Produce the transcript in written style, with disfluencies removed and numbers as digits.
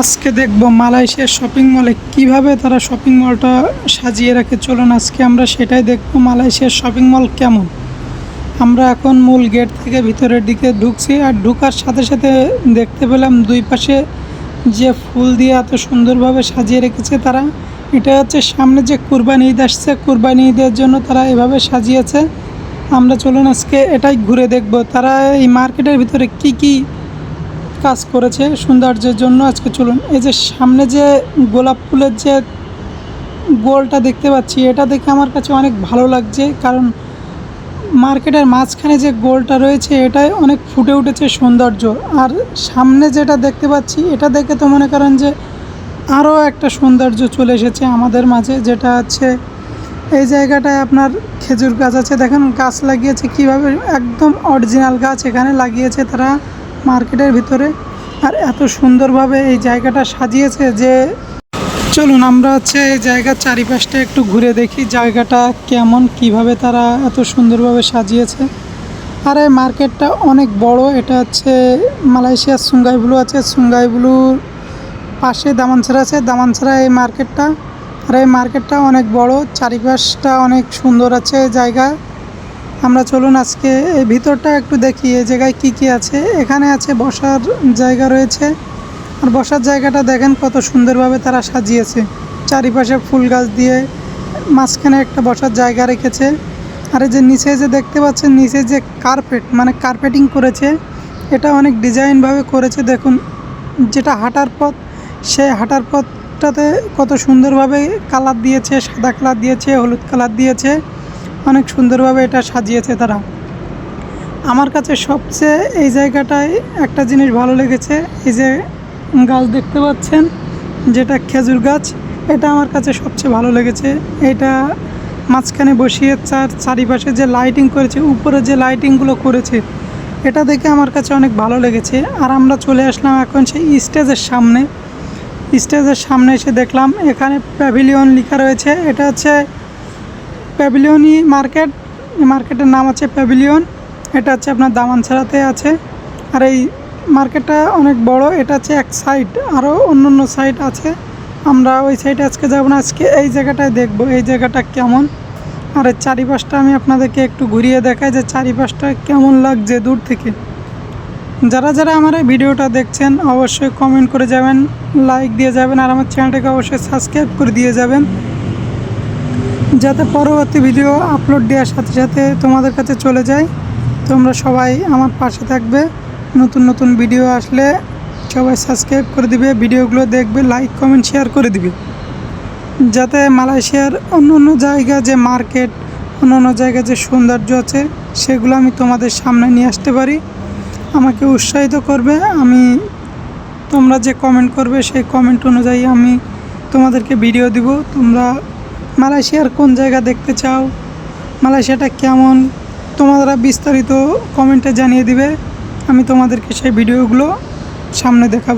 আজকে দেখব মালয়েশিয়ার শপিং মলে কিভাবে তারা শপিং মলটা সাজিয়ে রাখে। চলুন আজকে আমরা সেটাই দেখব মালয়েশিয়ার শপিং মল কেমন। আমরা এখন মূল গেট থেকে ভিতরের দিকে ঢুকছি, আর ঢুকার সাথে সাথে দেখতে পেলাম দুই পাশে যে ফুল দিয়ে এত সুন্দরভাবে সাজিয়ে রেখেছে তারা। এটা হচ্ছে সামনে যে কুরবানি ঈদ আসছে, কুরবানি ঈদের জন্য তারা এভাবে সাজিয়েছে। আমরা চলুন আজকে এটাই ঘুরে দেখব তারা এই মার্কেটের ভিতরে কি কি কাজ করেছে সৌন্দর্যের জন্য। আজকে চলুন, এই যে সামনে যে গোলাপ ফুলের যে গোলটা দেখতে পাচ্ছি, এটা দেখে আমার কাছে অনেক ভালো লাগছে, কারণ মার্কেটের মাঝখানে যে গোলটা রয়েছে এটাই অনেক ফুটে উঠেছে সৌন্দর্য। আর সামনে যেটা দেখতে পাচ্ছি এটা দেখে তো মনে করেন যে আরও একটা সৌন্দর্য চলে এসেছে আমাদের মাঝে, যেটা হচ্ছে এই জায়গাটায় আপনার খেজুর গাছ আছে। দেখেন গাছ লাগিয়েছে কিভাবে, একদম অরিজিনাল গাছ এখানে লাগিয়েছে তারা মার্কেটের ভিতরে। আর এত সুন্দরভাবে এই জায়গাটা সাজিয়েছে যে চলুন আমরা হচ্ছে এই জায়গার চারিপাশটা একটু ঘুরে দেখি জায়গাটা কেমন, কিভাবে তারা এত সুন্দরভাবে সাজিয়েছে। আর এই মার্কেটটা অনেক বড়। এটা হচ্ছে মালয়েশিয়ার সুঙ্গাই ব্লু আছে, সুঙ্গাই ব্লুর পাশে দামানছড়া আছে, দামানছড়া এই মার্কেটটা। আর এই মার্কেটটা অনেক বড়, চারিপাশটা অনেক সুন্দর আছে এই জায়গায়। আমরা চলুন আজকে এই ভিতরটা একটু দেখি এই জায়গায় কি কি আছে। এখানে আছে বসার জায়গা রয়েছে, আর বসার জায়গাটা দেখেন কত সুন্দরভাবে তারা সাজিয়েছে, চারিপাশে ফুল গাছ দিয়ে মাঝখানে একটা বসার জায়গা রেখেছে। আর এই যে নিচে যে দেখতে পাচ্ছেন, নিচে যে কার্পেট মানে কার্পেটিং করেছে, এটা অনেক ডিজাইনভাবে করেছে। দেখুন যেটা হাঁটার পথ, সেই হাঁটার পথটাতে কত সুন্দরভাবে কালার দিয়েছে, সাদা কালার দিয়েছে, হলুদ কালার দিয়েছে, অনেক সুন্দরভাবে এটা সাজিয়েছে তারা। আমার কাছে সবচেয়ে এই জায়গাটায় একটা জিনিস ভালো লেগেছে, এই যে গাছ দেখতে পাচ্ছেন যেটা খেজুর গাছ, এটা আমার কাছে সবচেয়ে ভালো লেগেছে। এটা মাঝখানে বসিয়ে চারিপাশে যে লাইটিং করেছে, উপরে যে লাইটিংগুলো করেছে, এটা দেখে আমার কাছে অনেক ভালো লেগেছে। আর আমরা চলে আসলাম এখন সেই স্টেজের সামনে। স্টেজের সামনে এসে দেখলাম এখানে প্যাভিলিয়ন লেখা রয়েছে। এটা হচ্ছে প্যাভিলিয়নই মার্কেট, মার্কেটের নাম হচ্ছে প্যাভিলিয়ন। এটা হচ্ছে আপনার দামানছড়াতে আছে। আর এই মার্কেটটা অনেক বড়, এটা হচ্ছে এক সাইড, আরও অন্য সাইড আছে। আমরা ওই সাইডে আজকে যাব না, আজকে এই জায়গাটায় দেখব এই জায়গাটা কেমন। আর এর চারিপাশটা আমি আপনাদেরকে একটু ঘুরিয়ে দেখাই যে চারিপাশটা কেমন লাগছে দূর থেকে। যারা যারা আমার এই ভিডিওটা দেখছেন অবশ্যই কমেন্ট করে যাবেন, লাইক দিয়ে যাবেন, আর আমার চ্যানেলটাকে অবশ্যই সাবস্ক্রাইব করে দিয়ে যাবেন, যাতে পরবর্তী ভিডিও আপলোড দেওয়ার সাথে সাথে তোমাদের কাছে চলে যায়। তোমরা সবাই আমার পাশে থাকবে, নতুন নতুন ভিডিও আসলে সবাই সাবস্ক্রাইব করে দিবে, ভিডিওগুলো দেখবে, লাইক কমেন্ট শেয়ার করে দিবে, যাতে মালয়েশিয়ার অন্য জায়গা যে মার্কেট, অন্য জায়গায় যে সৌন্দর্য আছে সেগুলো আমি তোমাদের সামনে নিয়ে আসতে পারি। আমাকে উৎসাহিত করবে, তোমরা যে কমেন্ট করবে সেই কমেন্ট অনুযায়ী আমি তোমাদেরকে ভিডিও দিব। তোমরা মালয়েশিয়ার কোন জায়গা দেখতে চাও, মালয়েশিয়াটা কেমন, তোমরা বিস্তারিত কমেন্টে জানিয়ে দিবে, আমি তোমাদেরকে সেই ভিডিওগুলো সামনে দেখাবো।